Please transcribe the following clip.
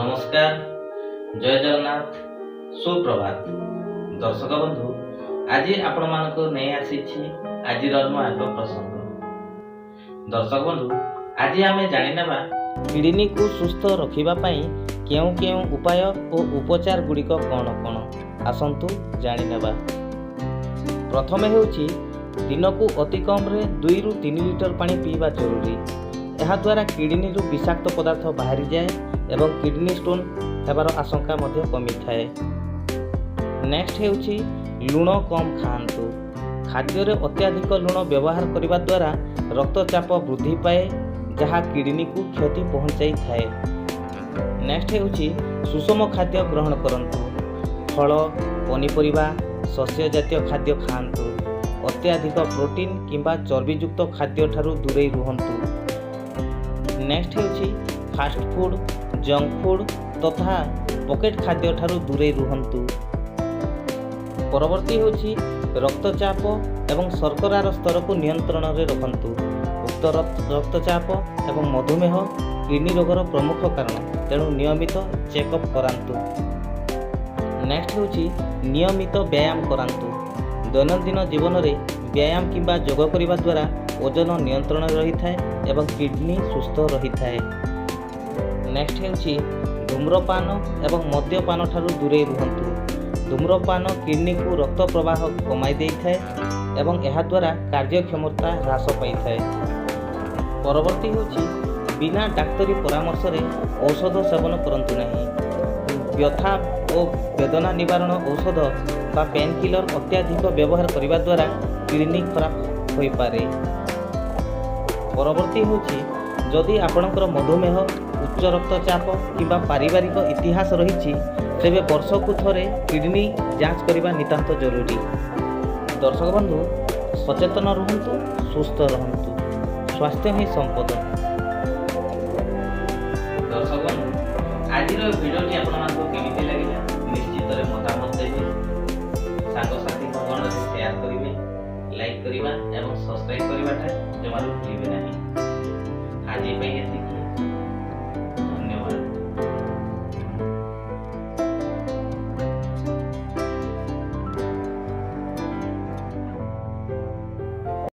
नमस्कार, जय जगन्नाथ, सुप्रभात। दर्शक बंधु, आज आपण मानक नहीं आसी आज नुआ एक प्रसंग। दर्शक बंधु, आज आम जानिनेबा किडनी को सुस्थ रखिबापई केउ केउ उपाय और उपचार गुड़िक कौन कौन आसंतु जानिनेबा। प्रथमे हेउची दिन को अति कम 2 ରୁ 3 लिटर पानी पीवा जरूरी। यह द्वारा किडनी रु विषाक्त पदार्थ बाहरी जाए एवं किडनी स्टोन हेबार आशंका मध्य कमी थाए। नेक्स्ट हेउची लुण कम खाआंतु। खाद्य रे अत्याधिक लुण व्यवहार करने द्वारा रक्तचाप वृद्धि पाए जहाँ किडनी को क्षति पहुंचाई थाए। नेक्स्ट हेउची सुषम खाद्य ग्रहण करंतु। फल पनीपरिबा शस्य जातीय खाद्य खाआंतु। अत्याधिक प्रोटीन किंबा चर्बीयुक्त खाद्य ठारू दूरे रुहंतु। नेक्स्ट हेउची फास्ट फूड जंक फूड तथा पॉकेट खाद्य ठारू दूरे रुहंतु। परवर्ती होची रक्तचाप एवं शर्करार स्तर को नियंत्रण रे रखंतु। उक्त रक्तचाप एवं मधुमेह किडनी रोगर प्रमुख कारण, तेणु नियमित चेकअप करांतु। नेक्स्ट होची नियमित व्यायाम करांतु। दैनंदिन जीवन रे व्यायाम किंबा योग करिबा द्वारा ओजन नियंत्रण रही थाए एवं किडनी सुस्थ रही थाए। नेक्स्ट हेउची धूम्रपान एवं मद्यपान ठारू दूरे रुहंतु। धूम्रपान किडनी को रक्त प्रवाह कमाई देई थाए एवं एहा द्वारा कार्यक्षमता ह्रास पाई थाए। परवर्ती होची बिना डाक्तरी परामर्श रे औषध सेवन करंतु नहीं। व्यथा और वेदना निवारण औषध बा पेन किलर अत्याधिक व्यवहार करने द्वारा किडनी खराब हो पारे। परवर्ती होची जदि आपणकर मधुमेह उच्च रक्तचाप किंबा पारिवारिक इतिहास रही तेबे वर्षकु थरे किडनी जांच करने नितांत जरूरी। दर्शक बंधु, सचेतन रुहंतु, सुस्थ रहंतु। स्वास्थ्य ही संपद। दर्शक बंधु, आज भिडियोटी आपको केमिति लगिला निश्चित मतामत देवे। सांगसाथी गण शेयर करेंगे, लाइक करवा एवं सब्सक्राइब करवाटा जमारू भूलिबे नहीं। आज